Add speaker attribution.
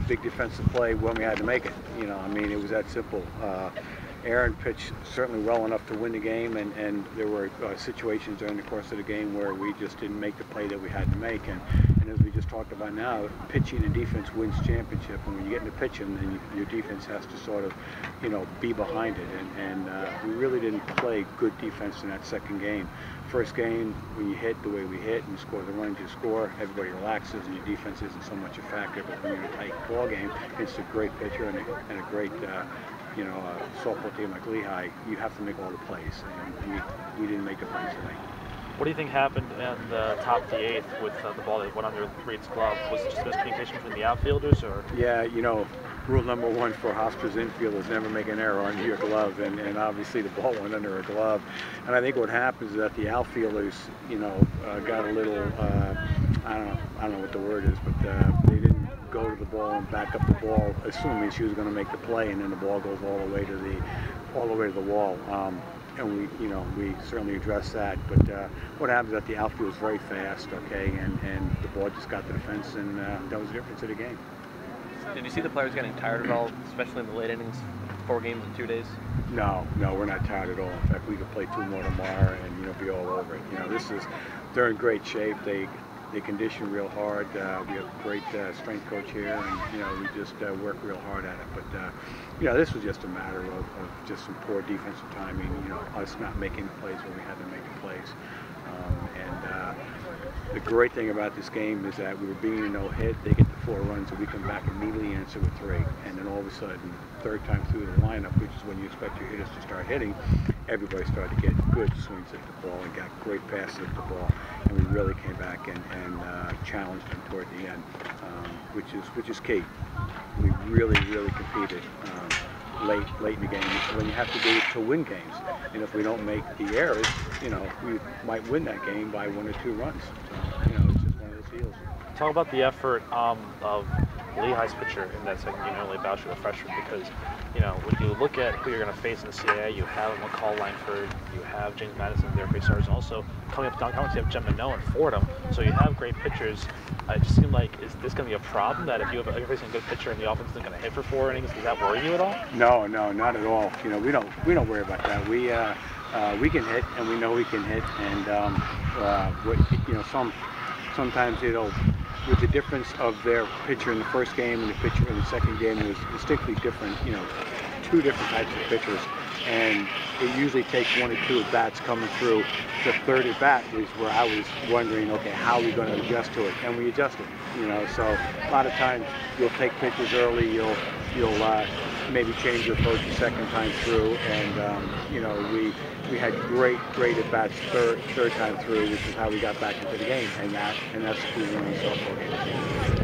Speaker 1: big defensive play when we had to make it. You know, I mean, it was that simple. Aaron pitched certainly well enough to win the game, and there were situations during the course of the game where we just didn't make the play that we had to make. And as we just talked about now, pitching and defense wins championship. And when you get into pitching, then your defense has to sort of, you know, be behind it. And we really didn't play good defense in that second game. First game, when you hit the way we hit and you score the runs you score, everybody relaxes and your defense isn't so much a factor. But when you're in a tight ball game, it's a great pitcher and a great you know, softball team like Lehigh, you have to make all the plays, and we didn't make the plays tonight.
Speaker 2: What do you think happened in the top of the eighth with the ball that went under Reed's glove? Was it just miscommunication between the outfielders, or? Yeah,
Speaker 1: you know, rule number one for Hofstra's infielders: never make an error under your glove, and obviously the ball went under a glove. And I think what happens is that the outfielders, you know, got a little, I don't know what the word is, but they didn't go to the ball and back up the ball, assuming she was going to make the play, and then the ball goes all the way to the wall. And we certainly addressed that. But what happens is that the outfield is very fast, okay, and the ball just got to the fence, and that was the difference of the game.
Speaker 3: Did you see the players getting tired at all, especially in the late innings? 4 games in 2 days?
Speaker 1: No, we're not tired at all. In fact, we could play 2 more tomorrow and be all over it. You know, they're in great shape. They condition real hard. We have a great strength coach here, and we just work real hard at it. But this was just a matter of just some poor defensive timing. Us not making the plays when we had to make the plays. The great thing about this game is that we were being a no-hit. They get the 4 runs, and we come back immediately and answer with 3. And then all of a sudden, third time through the lineup, which is when you expect your hitters to start hitting, everybody started to get good swings at the ball and got great passes at the ball. And we really came back and challenged them toward the end, which is key. We really competed late in the game, which is when you have to do it to win games. And if we don't make the errors, we might win that game by 1 or 2 runs. So, it's just one of those deals.
Speaker 2: Talk about the effort of Lehigh's pitcher in that second game, not only Boucher, the freshman, because when you look at who you're going to face in the CAA, you have McCall Langford, you have James Madison, their great stars, and also coming up down, you have Jem Minot and Fordham. So you have great pitchers. It just seemed like, is this going to be a problem that if you're facing a good pitcher and the offense isn't going to hit for 4 innings, does that worry you at all?
Speaker 1: No, not at all. We don't worry about that. We can hit, and we know we can hit, and sometimes with the difference of their pitcher in the first game and the pitcher in the second game was distinctly different, 2 different types of pitchers, and it usually takes 1 or 2 at-bats coming through. The third at-bat was where I was wondering, okay, how are we going to adjust to it? And we adjusted, so a lot of times you'll take pitches early, you'll maybe change your approach the second time through, and we had great at-bats third time through, which is how we got back into the game, and that's the key winning softball game.